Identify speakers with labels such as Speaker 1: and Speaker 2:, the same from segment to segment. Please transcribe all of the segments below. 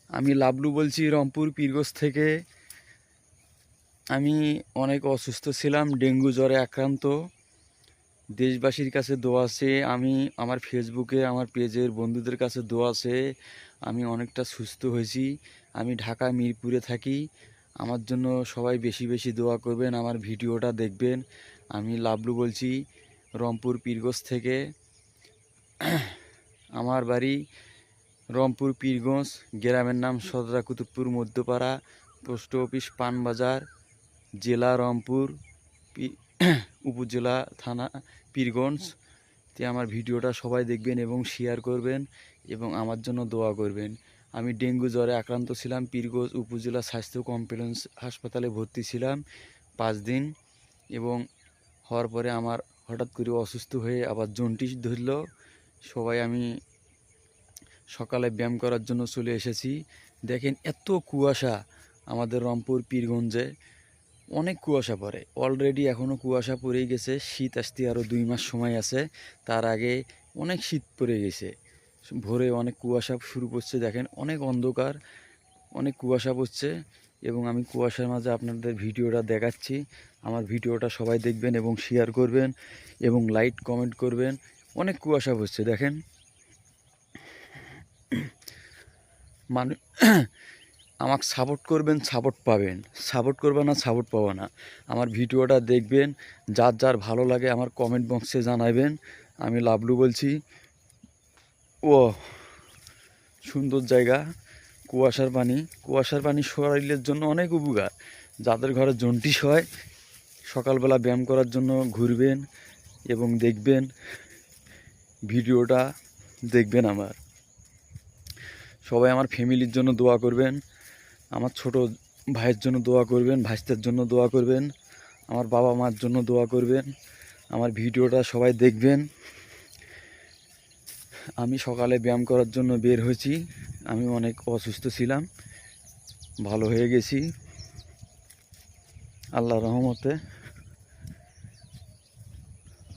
Speaker 1: আমি লাবলু বলছি রংপুর পীরগঞ্জ থেকে। আমি অনেক অসুস্থ ছিলাম, ডেঙ্গু জ্বরে আক্রান্ত। দেশবাসীর কাছে দোয়া আছে, আমি আমার ফেসবুকে আমার পেজের বন্ধুদের কাছে দোয়া আছে, আমি অনেকটা সুস্থ হয়েছি। আমি ঢাকা মিরপুরে থাকি। আমার জন্য সবাই বেশি বেশি দোয়া করবেন, আমার ভিডিওটা দেখবেন। আমি লাবলু বলছি রংপুর পীরগঞ্জ থেকে। আমার বাড়ি রংপুর পীরগঞ্জ, গ্রামের নাম সদরা কুতুবপুর মধ্যপাড়া, পোস্ট অফিস পানবাজার, জেলা রংপুর, উপজেলা থানা পীরগঞ্জ। তে আমার ভিডিওটা সবাই দেখবেন এবং শেয়ার করবেন এবং আমার জন্য দোয়া করবেন। আমি ডেঙ্গু জ্বরে আক্রান্ত ছিলাম, পীরগঞ্জ উপজেলা স্বাস্থ্য কমপ্লেক্স হাসপাতালে ভর্তি ছিলাম 5 দিন, এবং হওয়ার পরে আমার হঠাৎ করে অসুস্থ হয়ে আবার জন্ডিস ধরল। আমি সকালে ব্যায়াম করার জন্য চলে এসেছি। দেখেন এত কুয়াশা আমাদের রংপুর পীরগঞ্জে, অনেক কুয়াশা পড়ে অলরেডি, এখনও কুয়াশা পড়েই গেছে। শীত আসতে আরও 2 মাস সময় আছে, তার আগে অনেক শীত পড়ে গেছে। ভোরে অনেক কুয়াশা শুরু করছে, দেখেন অনেক অন্ধকার, অনেক কুয়াশা পড়ছে। এবং আমি কুয়াশার মাঝে আপনাদের ভিডিওটা দেখাচ্ছি। আমার ভিডিওটা সবাই দেখবেন এবং শেয়ার করবেন এবং লাইক কমেন্ট করবেন। অনেক কুয়াশা পড়ছে দেখেন। মানুষ আমাকে সাপোর্ট করবেন, সাপোর্ট পাবেন। সাপোর্ট করবে না, সাপোর্ট পাবো না। আমার ভিডিওটা দেখবেন, যার যার ভালো লাগে আমার কমেন্ট বক্সে জানাবেন। আমি লাবলু বলছি। ও সুন্দর জায়গা, কুয়াশার পানি শরীরের জন্য অনেক উপকার। যাদের ঘরে জন্ডিস হয় সকালবেলা ব্যায়াম করার জন্য ঘুরবেন এবং দেখবেন, ভিডিওটা দেখবেন। আমার সবাই আমার ফ্যামিলির জন্য দোয়া করবেন, আমার ছোট ভাইয়ের জন্য দোয়া করবেন, ভাইস্তের জন্য দোয়া করবেন, আমার বাবা মার জন্য দোয়া করবেন। আমার ভিডিওটা সবাই দেখবেন। আমি সকালে ব্যায়াম করার জন্য বের হয়েছি। আমি অনেক অসুস্থ ছিলাম, ভালো হয়ে গেছি আল্লাহর রহমতে।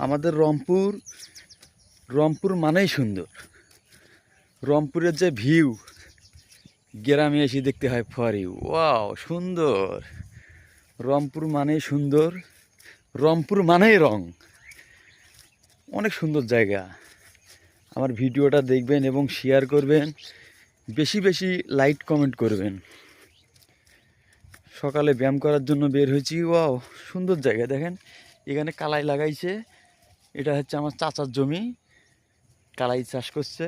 Speaker 1: আমাদের রংপুর মানেই সুন্দর। রংপুরের যে ভিউ, গ্রামে এসে দেখতে হয় ফরি, ওয়াও সুন্দর। রংপুর মানেই সুন্দর, রংপুর মানেই রং, অনেক সুন্দর জায়গা। আমার ভিডিওটা দেখবেন এবং শেয়ার করবেন, বেশি বেশি লাইক কমেন্ট করবেন। সকালে ব্যায়াম করার জন্য বের হয়েছি। ওয়াও সুন্দর জায়গা, দেখেন এখানে কালাই লাগাইছে। এটা হচ্ছে আমার চাচার জমি, কালাই চাষ করছে।